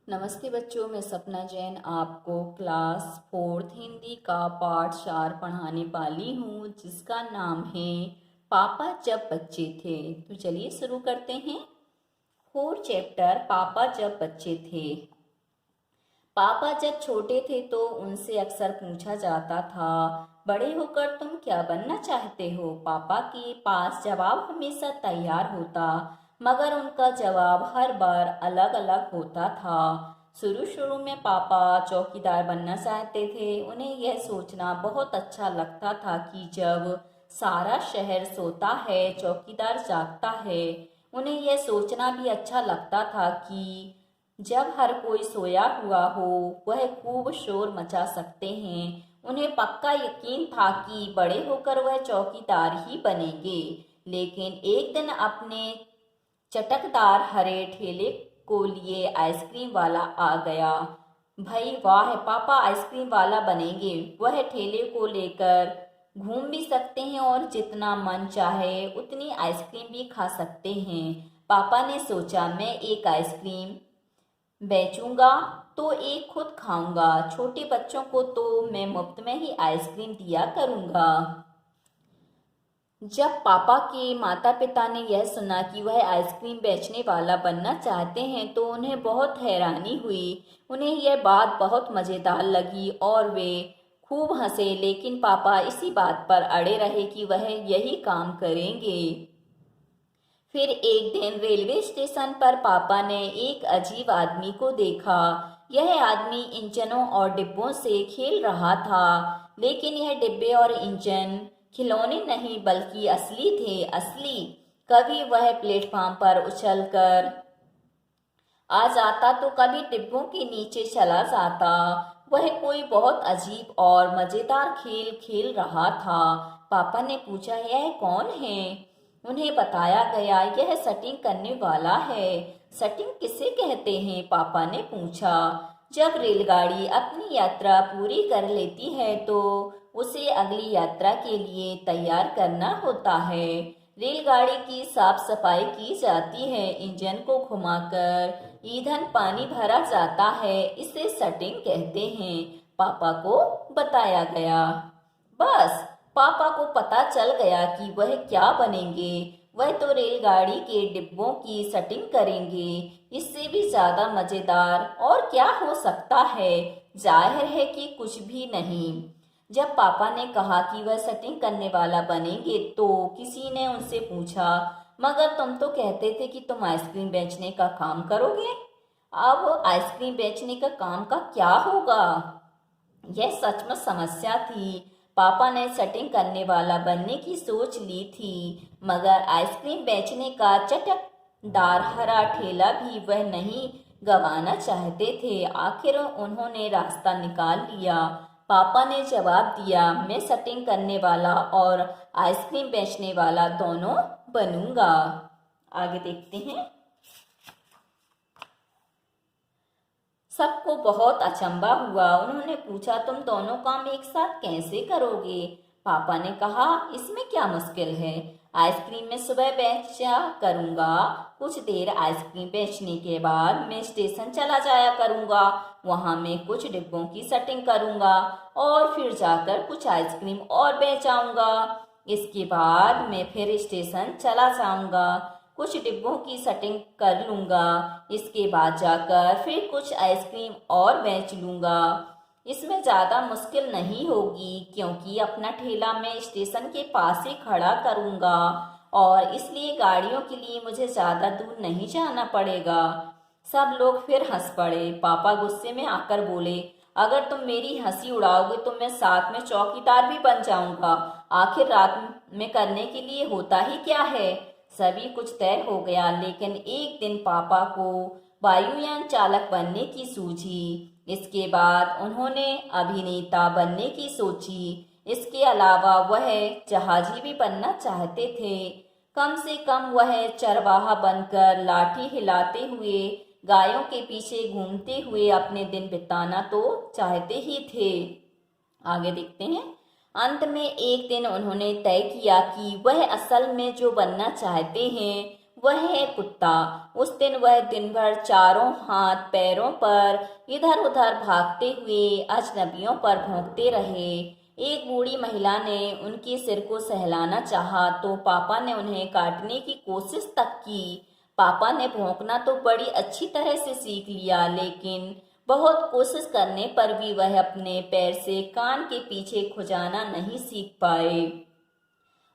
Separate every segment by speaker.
Speaker 1: नमस्ते बच्चों, मैं सपना जैन आपको क्लास फोर्थ हिंदी का पाठ 4 पढ़ाने वाली हूँ, जिसका नाम है पापा जब बच्चे थे। तो चलिए शुरू करते हैं। फोर्थ चैप्टर, पापा जब बच्चे थे। पापा जब छोटे थे तो उनसे अक्सर पूछा जाता था, बड़े होकर तुम क्या बनना चाहते हो। पापा के पास जवाब हमेशा तैयार होता, मगर उनका जवाब हर बार अलग अलग होता था। शुरू शुरू में पापा चौकीदार बनना चाहते थे। उन्हें यह सोचना बहुत अच्छा लगता था कि जब सारा शहर सोता है, चौकीदार जागता है। उन्हें यह सोचना भी अच्छा लगता था कि जब हर कोई सोया हुआ हो, वह खूब शोर मचा सकते हैं। उन्हें पक्का यकीन था कि बड़े होकर वह चौकीदार ही बनेंगे। लेकिन एक दिन अपने चटकदार हरे ठेले को लिए आइसक्रीम वाला आ गया। भाई वाह, पापा आइसक्रीम वाला बनेंगे। वह ठेले को लेकर घूम भी सकते हैं और जितना मन चाहे उतनी आइसक्रीम भी खा सकते हैं। पापा ने सोचा, मैं एक आइसक्रीम बेचूंगा तो एक खुद खाऊंगा। छोटे बच्चों को तो मैं मुफ्त में ही आइसक्रीम दिया करूंगा। जब पापा के माता पिता ने यह सुना कि वह आइसक्रीम बेचने वाला बनना चाहते हैं तो उन्हें बहुत हैरानी हुई। उन्हें यह बात बहुत मज़ेदार लगी और वे खूब हंसे। लेकिन पापा इसी बात पर अड़े रहे कि वह यही काम करेंगे। फिर एक दिन रेलवे स्टेशन पर पापा ने एक अजीब आदमी को देखा। यह आदमी इंजनों और डिब्बों से खेल रहा था, लेकिन यह डिब्बे और इंजन खिलौने नहीं बल्कि असली थे, असली। कभी वह प्लेटफॉर्म पर उछलकर आ जाता तो कभी डिब्बों के नीचे चला जाता। वह कोई बहुत अजीब और मजेदार खेल खेल रहा था। पापा ने पूछा, यह कौन है। उन्हें बताया गया, यह सटिंग करने वाला है। सटिंग किसे कहते हैं, पापा ने पूछा। जब रेलगाड़ी अपनी यात्रा पूरी कर लेती है तो उसे अगली यात्रा के लिए तैयार करना होता है। रेलगाड़ी की साफ सफाई की जाती है, इंजन को घुमाकर ईंधन पानी भरा जाता है। इसे सटिंग कहते हैं, पापा को बताया गया। बस पापा को पता चल गया कि वह क्या बनेंगे। वह तो रेलगाड़ी के डिब्बों की सटिंग करेंगे। इससे भी ज्यादा मजेदार और क्या हो सकता है। जाहिर है कि कुछ भी नहीं। जब पापा ने कहा कि वह सटिंग करने वाला बनेंगे तो किसी ने उनसे पूछा, मगर तुम तो कहते थे कि तुम आइसक्रीम बेचने का काम करोगे। अब आइसक्रीम बेचने का काम का क्या होगा। यह सचमुच समस्या थी। पापा ने सटिंग करने वाला बनने की सोच ली थी, मगर आइसक्रीम बेचने का चटकदार हरा ठेला भी वह नहीं गंवाना चाहते थे। आखिर उन्होंने रास्ता निकाल लिया। पापा ने जवाब दिया, मैं सटिंग करने वाला और आइसक्रीम बेचने वाला दोनों बनूंगा। आगे देखते हैं। सबको बहुत अचंभा हुआ। उन्होंने पूछा, तुम दोनों काम एक साथ कैसे करोगे। पापा ने कहा, इसमें क्या मुश्किल है। आइसक्रीम में सुबह बेचा करूंगा। कुछ देर आइसक्रीम बेचने के बाद मैं स्टेशन चला जाया करूंगा। वहां मैं कुछ डिब्बों की सेटिंग करूंगा और फिर जाकर कुछ आइसक्रीम और बेचाऊंगा। इसके बाद मैं फिर स्टेशन चला जाऊंगा, कुछ डिब्बों की सेटिंग कर लूंगा। इसके बाद जाकर फिर कुछ आइसक्रीम और बेच लूंगा। इसमें ज़्यादा मुश्किल नहीं होगी, क्योंकि अपना ठेला मैं स्टेशन के पास ही खड़ा करूंगा और इसलिए गाड़ियों के लिए मुझे ज़्यादा दूर नहीं जाना पड़ेगा। सब लोग फिर हंस पड़े। पापा गुस्से में आकर बोले, अगर तुम मेरी हंसी उड़ाओगे तो मैं साथ में चौकीदार भी बन जाऊंगा। आखिर रात में करने के लिए होता ही क्या है। सभी कुछ तय हो गया, लेकिन एक दिन पापा को वायुयान चालक बनने की सूझी। इसके बाद उन्होंने अभिनेता बनने की सोची। इसके अलावा वह जहाजी भी बनना चाहते थे। कम से कम वह चरवाहा बनकर लाठी हिलाते हुए गायों के पीछे घूमते हुए अपने दिन बिताना तो चाहते ही थे। आगे देखते हैं। अंत में एक दिन उन्होंने तय किया कि वह असल में जो बनना चाहते हैं वह है कुत्ता। उस दिन वह दिन भर चारों हाथ पैरों पर इधर उधर भागते हुए अजनबियों पर भौंकते रहे। एक बूढ़ी महिला ने उनके सिर को सहलाना चाहा तो पापा ने उन्हें काटने की कोशिश तक की। पापा ने भौंकना तो बड़ी अच्छी तरह से सीख लिया, लेकिन बहुत कोशिश करने पर भी वह अपने पैर से कान के पीछे खुजाना नहीं सीख पाए।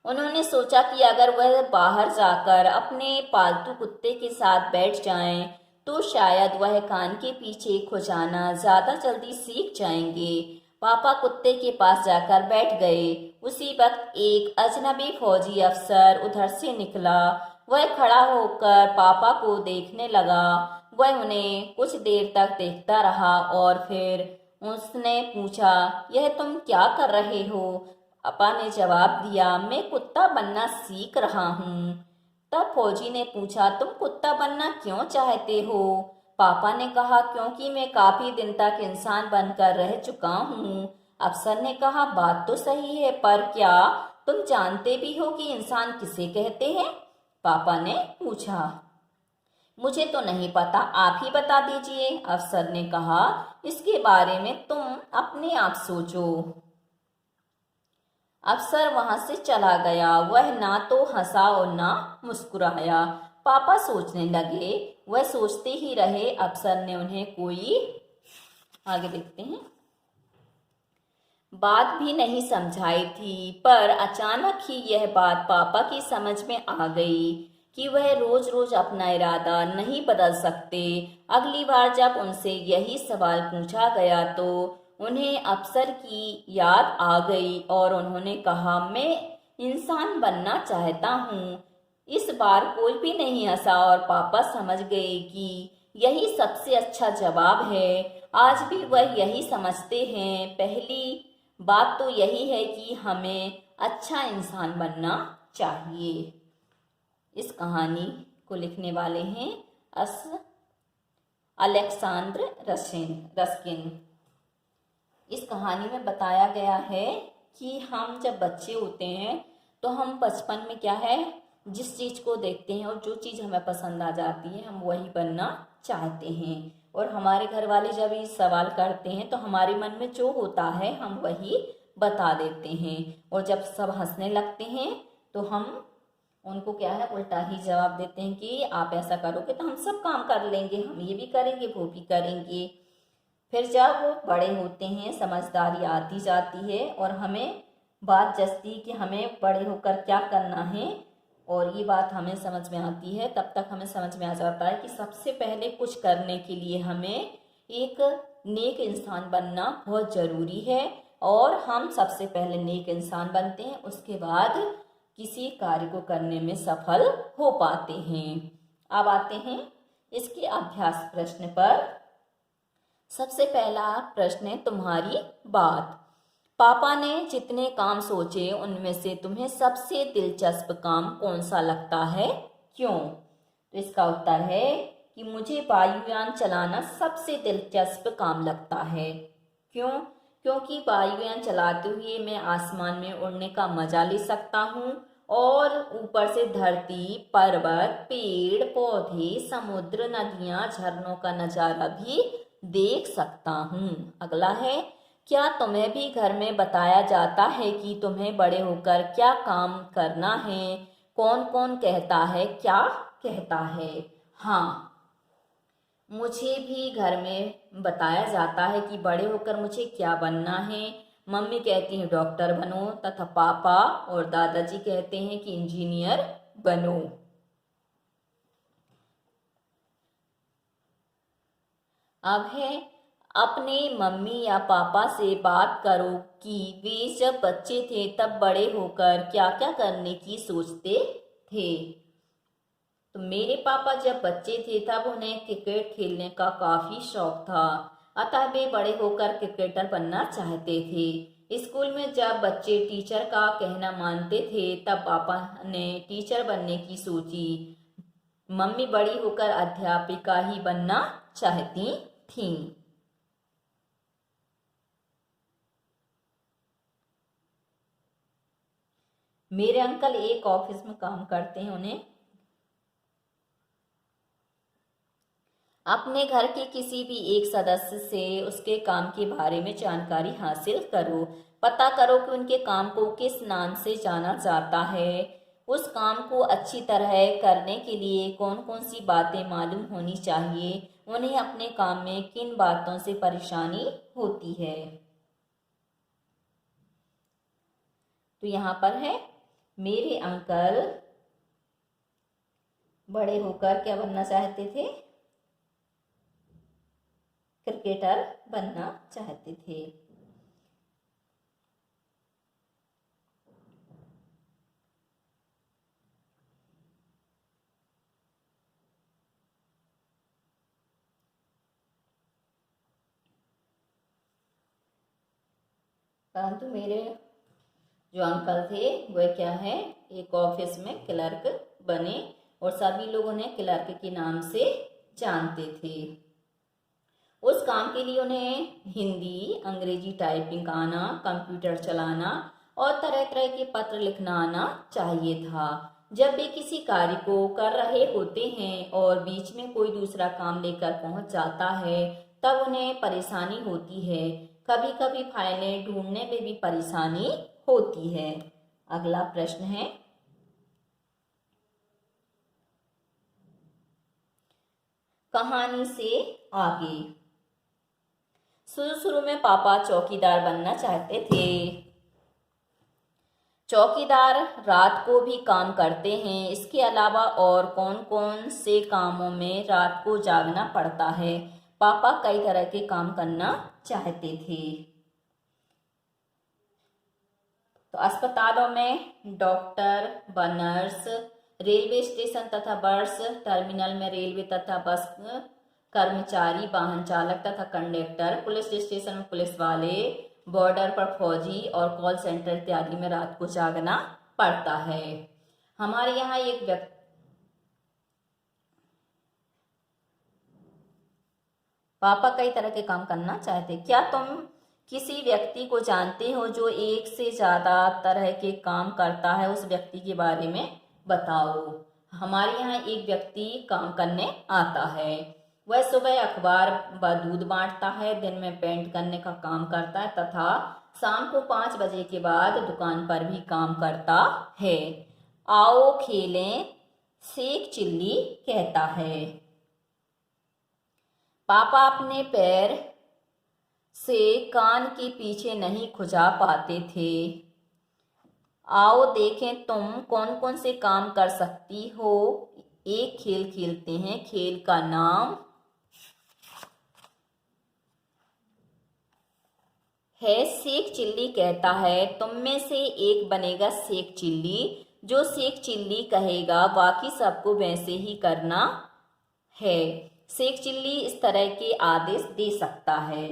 Speaker 1: उन्होंने सोचा कि अगर वह बाहर जाकर अपने पालतू कुत्ते के साथ बैठ जाएं, तो शायद वह कान के पीछे खुजाना ज्यादा जल्दी सीख जाएंगे। पापा कुत्ते के पास जाकर बैठ गए। उसी वक्त एक अजनबी फौजी अफसर उधर से निकला। वह खड़ा होकर पापा को देखने लगा। वह उन्हें कुछ देर तक देखता रहा और फिर उसने पूछा, यह तुम क्या कर रहे हो? पापा ने जवाब दिया, मैं कुत्ता बनना सीख रहा हूँ। तब फौजी ने पूछा, तुम कुत्ता बनना क्यों चाहते हो? पापा ने कहा, क्योंकि मैं काफी दिन तक इंसान बनकर रह चुका हूँ। अफसर ने कहा, बात तो सही है, पर क्या तुम जानते भी हो कि इंसान किसे कहते हैं? पापा ने पूछा। मुझे तो नहीं पता, आप ही बता दीजिए, अफसर ने कहा। इसके बारे में तुम अपने आप सोचो। अफसर वहां से चला गया। वह ना तो हंसा और ना मुस्कुराया। पापा सोचने लगे। वह सोचते ही रहे। अफसर ने उन्हें कोई आगे देखते हैं बात भी नहीं समझाई थी, पर अचानक ही यह बात पापा की समझ में आ गई कि वह रोज रोज अपना इरादा नहीं बदल सकते। अगली बार जब उनसे यही सवाल पूछा गया तो उन्हें अफसर की याद आ गई और उन्होंने कहा, मैं इंसान बनना चाहता हूँ। इस बार कोई भी नहीं हंसा और पापा समझ गए कि यही सबसे अच्छा जवाब है। आज भी वह यही समझते हैं। पहली बात तो यही है कि हमें अच्छा इंसान बनना चाहिए। इस कहानी को लिखने वाले हैं अलेक्सांद्र रस्किन। इस कहानी में बताया गया है कि हम जब बच्चे होते हैं तो हम बचपन में क्या है, जिस चीज़ को देखते हैं और जो चीज़ हमें पसंद आ जाती है हम वही बनना चाहते हैं। और हमारे घर वाले जब ये सवाल करते हैं तो हमारे मन में जो होता है हम वही बता देते हैं। और जब सब हंसने लगते हैं तो हम उनको क्या है, उल्टा ही जवाब देते हैं कि आप ऐसा करोगे तो हम सब काम कर लेंगे, हम ये भी करेंगे वो भी करेंगे। फिर जब वो बड़े होते हैं, समझदारी आती जाती है और हमें बात जचती कि हमें बड़े होकर क्या करना है और ये बात हमें समझ में आती है, तब तक हमें समझ में आ जाता है कि सबसे पहले कुछ करने के लिए हमें एक नेक इंसान बनना बहुत ज़रूरी है। और हम सबसे पहले नेक इंसान बनते हैं, उसके बाद किसी कार्य को करने में सफल हो पाते हैं। अब आते हैं इसके अभ्यास प्रश्न पर। सबसे पहला प्रश्न है, तुम्हारी बात। पापा ने जितने काम सोचे उनमें से तुम्हें सबसे दिलचस्प काम कौन सा लगता है, क्यों? तो इसका उत्तर है कि मुझे वायुयान चलाना सबसे दिलचस्प काम लगता है। क्यों? क्योंकि वायुयान चलाते हुए मैं आसमान में उड़ने का मजा ले सकता हूँ और ऊपर से धरती, पर्वत, पेड़ पौधे, समुद्र, नदियाँ, झरनों का नज़ारा भी देख सकता हूँ। अगला है, क्या तुम्हें भी घर में बताया जाता है कि तुम्हें बड़े होकर क्या काम करना है? कौन कौन कहता है, क्या कहता है? हाँ, मुझे भी घर में बताया जाता है कि बड़े होकर मुझे क्या बनना है। मम्मी कहती है डॉक्टर बनो तथा पापा और दादाजी कहते हैं कि इंजीनियर बनो। अब है, अपने मम्मी या पापा से बात करो कि वे जब बच्चे थे तब बड़े होकर क्या क्या करने की सोचते थे। तो मेरे पापा जब बच्चे थे तब उन्हें क्रिकेट खेलने का काफ़ी शौक था, अतः वे बड़े होकर क्रिकेटर बनना चाहते थे। स्कूल में जब बच्चे टीचर का कहना मानते थे तब पापा ने टीचर बनने की सोची। मम्मी बड़ी होकर अध्यापिका ही बनना चाहती थीं। मेरे अंकल एक ऑफिस में काम करते हैं, उन्हें अपने घर के किसी भी एक सदस्य से उसके काम के बारे में जानकारी हासिल करो। पता करो कि उनके काम को किस नाम से जाना जाता है। उस काम को अच्छी तरह करने के लिए कौन कौन सी बातें मालूम होनी चाहिए। उन्हें अपने काम में किन बातों से परेशानी होती है। तो यहाँ पर है, मेरे अंकल बड़े होकर क्या बनना चाहते थे? क्रिकेटर बनना चाहते थे। परंतु मेरे जो अंकल थे वह क्या है, एक ऑफिस में क्लर्क बने और सभी लोग उन्हें क्लर्क के नाम से जानते थे। उस काम के लिए उन्हें हिंदी अंग्रेजी टाइपिंग आना, कंप्यूटर चलाना और तरह तरह के पत्र लिखना आना चाहिए था। जब वे किसी कार्य को कर रहे होते हैं और बीच में कोई दूसरा काम लेकर पहुंच जाता है तब उन्हें परेशानी होती है। कभी कभी फाइलें ढूंढने में भी परेशानी होती है। अगला प्रश्न है, कहानी से आगे। शुरू शुरू में पापा चौकीदार बनना चाहते थे। चौकीदार रात को भी काम करते हैं। इसके अलावा और कौन कौन से कामों में रात को जागना पड़ता है? पापा कई तरह के काम करना चाहते थे। तो अस्पतालों में डॉक्टर व नर्स, रेलवे स्टेशन तथा बस टर्मिनल में रेलवे तथा बस कर्मचारी, वाहन चालक तथा कंडक्टर, पुलिस स्टेशन में पुलिस वाले, बॉर्डर पर फौजी और कॉल सेंटर इत्यादि में रात को जागना पड़ता है। हमारे यहाँ एक व्यक्ति पापा कई तरह के काम करना चाहते। क्या तुम किसी व्यक्ति को जानते हो जो एक से ज्यादा तरह के काम करता है? उस व्यक्ति के बारे में बताओ। हमारे यहाँ एक व्यक्ति काम करने आता है। वह सुबह अखबार व दूध बांटता है, दिन में पेंट करने का काम करता है तथा शाम को 5 बजे के बाद दुकान पर भी काम करता है। आओ खेलें, शेख चिल्ली कहता है। पापा अपने पैर से कान के पीछे नहीं खुजा पाते थे। आओ देखें तुम कौन कौन से काम कर सकती हो। एक खेल खेलते हैं, खेल का नाम है शेख चिल्ली कहता है। तुम में से एक बनेगा शेख चिल्ली। जो शेख चिल्ली कहेगा बाकी सबको वैसे ही करना है। शेख चिल्ली इस तरह के आदेश दे सकता है।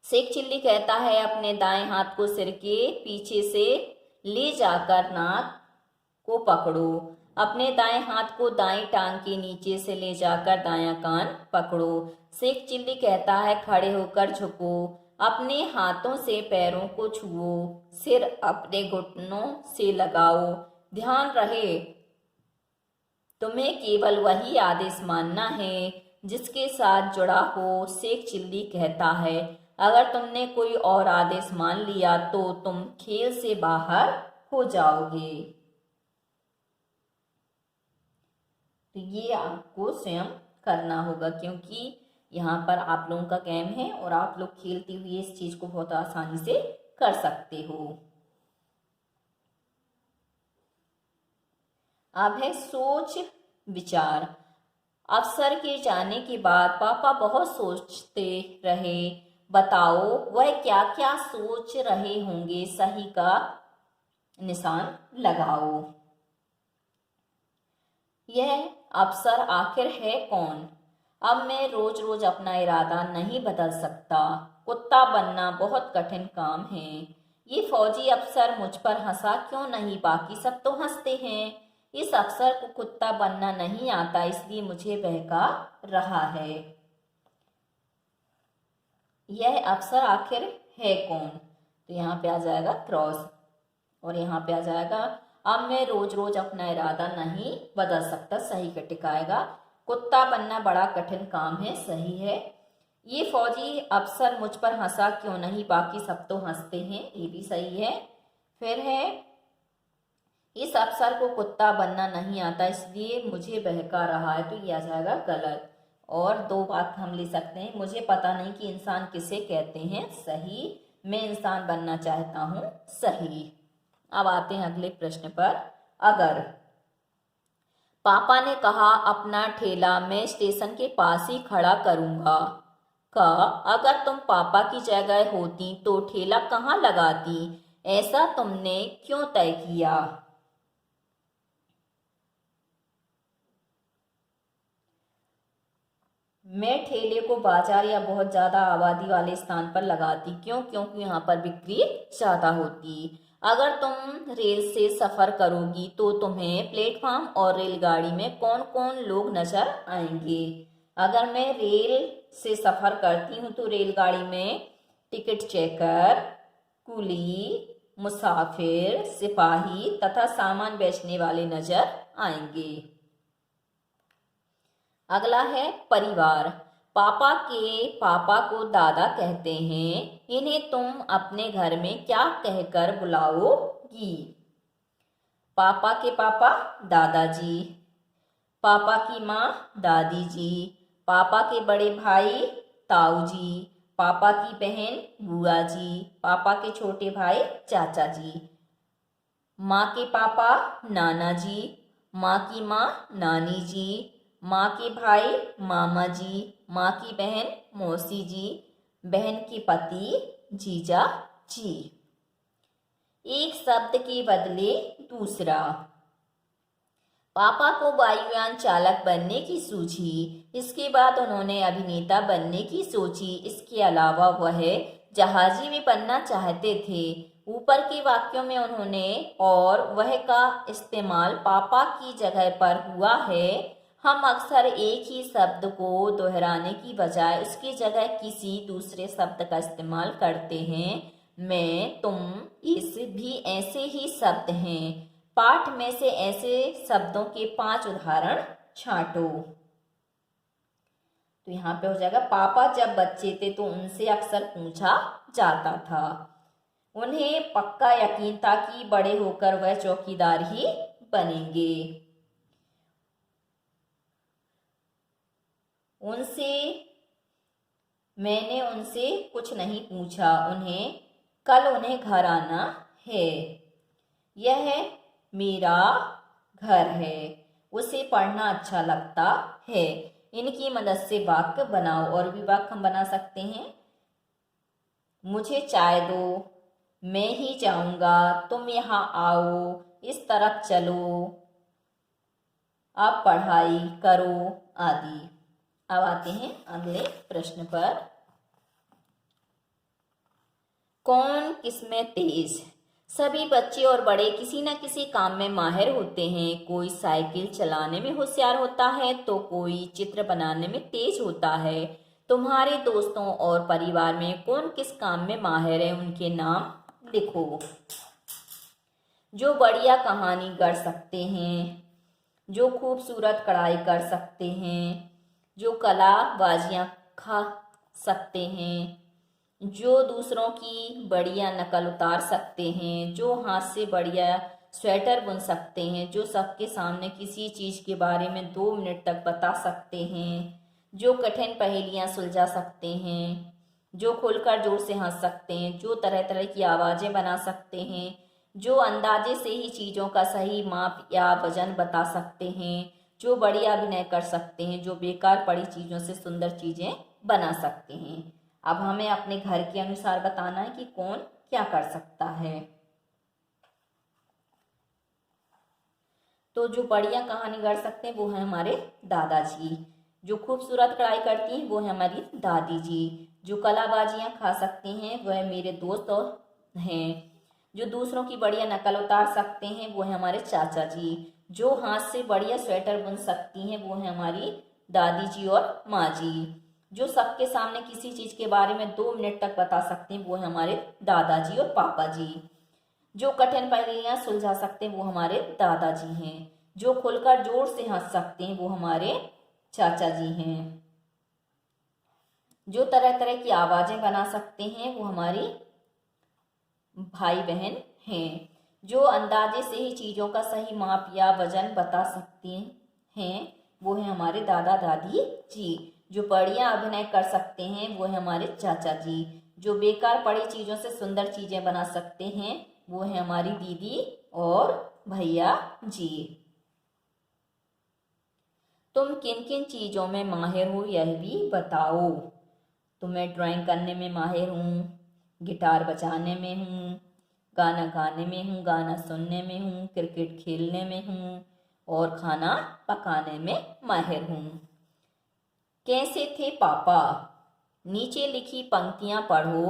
Speaker 1: शेख चिल्ली कहता है, अपने दाएं हाथ को सिर के पीछे से ले जाकर नाक को पकड़ो। अपने दाएं हाथ को दाएं टांग के नीचे से ले जाकर दायां कान पकड़ो। शेख चिल्ली कहता है, खड़े होकर झुको, अपने हाथों से पैरों को छुओ, सिर अपने घुटनों से लगाओ। ध्यान रहे तुम्हें केवल वही आदेश मानना है जिसके साथ जुड़ा हो। शेख चिल्ली कहता है, अगर तुमने कोई और आदेश मान लिया तो तुम खेल से बाहर हो जाओगे। तो ये आपको स्वयं करना होगा क्योंकि यहाँ पर आप लोगों का गेम है और आप लोग खेलते हुए इस चीज को बहुत आसानी से कर सकते हो। अब है सोच विचार। अफसर के जाने के बाद पापा बहुत सोचते रहे। बताओ वह क्या क्या सोच रहे होंगे। सही का निशान लगाओ। यह अफसर आखिर है कौन? अब मैं रोज रोज अपना इरादा नहीं बदल सकता। कुत्ता बनना बहुत कठिन काम है। ये फौजी अफसर मुझ पर हंसा क्यों नहीं? बाकी सब तो हंसते हैं। इस अफसर को कुत्ता बनना नहीं आता इसलिए मुझे बहका रहा है। यह अफसर आखिर है कौन? तो यहाँ पे आ जाएगा क्रॉस और यहाँ पे आ जाएगा अब मैं रोज रोज अपना इरादा नहीं बदल सकता। सही का टिक आएगा। कुत्ता बनना बड़ा कठिन काम है, सही है। ये फौजी अफसर मुझ पर हंसा क्यों नहीं, बाकी सब तो हंसते हैं, ये भी सही है। फिर है, इस अफसर को कुत्ता बनना नहीं आता इसलिए मुझे बहका रहा है, तो यह आ जाएगा गलत। और दो बात हम ले सकते हैं, मुझे पता नहीं कि इंसान किसे कहते हैं, सही। मैं इंसान बनना चाहता हूँ, सही। अब आते हैं अगले प्रश्न पर। अगर पापा ने कहा अपना ठेला मैं स्टेशन के पास ही खड़ा करूंगा, का अगर तुम पापा की जगह होती तो ठेला कहाँ लगाती, ऐसा तुमने क्यों तय किया? मैं ठेले को बाजार या बहुत ज्यादा आबादी वाले स्थान पर लगाती, क्यों? क्योंकि यहाँ पर बिक्री ज्यादा होती। अगर तुम रेल से सफर करोगी तो तुम्हें प्लेटफॉर्म और रेलगाड़ी में कौन कौन लोग नजर आएंगे? अगर मैं रेल से सफर करती हूँ तो रेलगाड़ी में टिकट चेकर, कुली, मुसाफिर, सिपाही तथा सामान बेचने वाले नजर आएंगे। अगला है परिवार। पापा के पापा को दादा कहते हैं, इन्हें तुम अपने घर में क्या कहकर बुलाओगी? पापा के पापा दादाजी, पापा की माँ दादी जी, पापा के बड़े भाई ताऊ जी, पापा की बहन बुआ जी, पापा के छोटे भाई चाचा जी, माँ के पापा नाना जी, माँ की माँ नानी जी, माँ के भाई मामा जी, माँ की बहन मौसी जी, बहन के पति जीजा जी। एक शब्द के बदले दूसरा। पापा को वायुयान चालक बनने की सूझी, इसके बाद उन्होंने अभिनेता बनने की सोची। इसके अलावा वह जहाजी भी बनना चाहते थे। ऊपर के वाक्यों में उन्होंने और वह का इस्तेमाल पापा की जगह पर हुआ है। हम अक्सर एक ही शब्द को दोहराने की बजाय उसकी जगह किसी दूसरे शब्द का इस्तेमाल करते हैं। मैं, तुम, इस भी ऐसे ही शब्द हैं। पाठ में से ऐसे शब्दों के 5 उदाहरण छांटो। तो यहाँ पे हो जाएगा, पापा जब बच्चे थे तो उनसे अक्सर पूछा जाता था। उन्हें पक्का यकीन था कि बड़े होकर वह चौकीदार ही बनेंगे। मैंने उनसे कुछ नहीं पूछा, कल उन्हें घर आना है। यह मेरा घर है, उसे पढ़ना अच्छा लगता है। इनकी मदद से वाक्य बनाओ। और भी वाक्य हम बना सकते हैं। मुझे चाय दो, मैं ही जाऊंगा, तुम यहाँ आओ, इस तरफ चलो, आप पढ़ाई करो आदि। अब आते हैं अगले प्रश्न पर। कौन किसमें तेज? सभी बच्चे और बड़े किसी न किसी काम में माहिर होते हैं। कोई साइकिल चलाने में होशियार होता है तो कोई चित्र बनाने में तेज होता है। तुम्हारे दोस्तों और परिवार में कौन किस काम में माहिर है, उनके नाम लिखो। जो बढ़िया कहानी गढ़ सकते हैं, जो खूबसूरत कढ़ाई कर सकते हैं, जो कलाबाजियाँ खा सकते हैं, जो दूसरों की बढ़िया नकल उतार सकते हैं, जो हाथ से बढ़िया स्वेटर बुन सकते हैं, जो सबके सामने किसी चीज़ के बारे में 2 मिनट तक बता सकते हैं, जो कठिन पहेलियाँ सुलझा सकते हैं, जो खुलकर जोर से हंस सकते हैं, जो तरह तरह की आवाज़ें बना सकते हैं, जो अंदाजे से ही चीज़ों का सही माप या वजन बता सकते हैं, जो बढ़िया अभिनय कर सकते हैं, जो बेकार पड़ी चीज़ों से सुंदर चीज़ें बना सकते हैं। अब हमें अपने घर के अनुसार बताना है कि कौन क्या कर सकता है। तो जो बढ़िया कहानी गढ़ सकते हैं वो है हमारे दादाजी। जो खूबसूरत कढ़ाई करती हैं वो है हमारी दादी जी। जो कलाबाजियाँ खा सकती हैं वह मेरे दोस्त और हैं। जो दूसरों की बढ़िया नकल उतार सकते हैं वो है हमारे चाचा जी। जो हाथ से बढ़िया स्वेटर बुन सकती हैं वो है हमारी दादी जी और माँ जी। जो सबके सामने किसी चीज के बारे में 2 मिनट तक बता सकते हैं वो है हमारे दादाजी और पापा जी। जो कठिन पहेलियां सुलझा सकते हैं वो हमारे दादाजी हैं। जो खुलकर जोर से हंस सकते हैं वो हमारे चाचा जी हैं। जो तरह तरह की आवाजें बना सकते हैं वो हमारी भाई बहन हैं। जो अंदाजे से ही चीजों का सही माप या वजन बता सकते हैं वो है हमारे दादा दादी जी। जो बढ़िया अभिनय कर सकते हैं वो है हमारे चाचा जी। जो बेकार पड़ी चीजों से सुंदर चीजें बना सकते हैं वो है हमारी दीदी और भैया जी। तुम किन किन चीजों में माहिर हो यह भी बताओ। तो मैं ड्राइंग करने में माहिर हूँ, गिटार बजाने में हूँ, गाना गाने में हूँ, गाना सुनने में हूँ, क्रिकेट खेलने में हूँ और खाना पकाने में माहिर हूँ। कैसे थे पापा। नीचे लिखी पंक्तियां पढ़ो।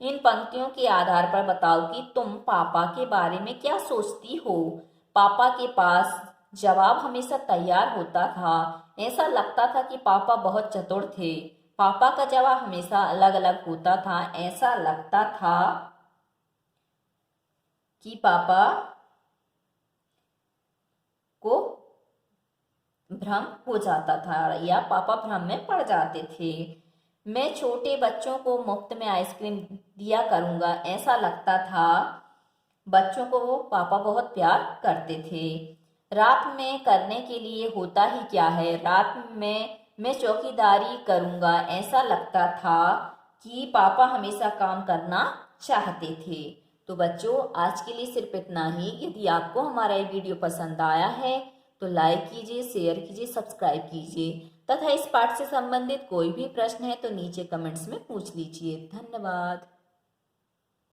Speaker 1: इन पंक्तियों के आधार पर बताओ कि तुम पापा के बारे में क्या सोचती हो। पापा के पास जवाब हमेशा तैयार होता था। ऐसा लगता था कि पापा बहुत चतुर थे। पापा का जवाब हमेशा अलग अलग होता था। ऐसा लगता था कि पापा को भ्रम हो जाता था या पापा भ्रम में पड़ जाते थे। मैं छोटे बच्चों को मुफ्त में आइसक्रीम दिया करूंगा। ऐसा लगता था बच्चों को वो पापा बहुत प्यार करते थे। रात में करने के लिए होता ही क्या है। रात में मैं चौकीदारी करूंगा। ऐसा लगता था कि पापा हमेशा काम करना चाहते थे। तो बच्चों आज के लिए सिर्फ इतना ही। यदि आपको हमारा ये वीडियो पसंद आया है तो लाइक कीजिए, शेयर कीजिए, सब्सक्राइब कीजिए तथा इस पाठ से संबंधित कोई भी प्रश्न है तो नीचे कमेंट्स में पूछ लीजिए। धन्यवाद।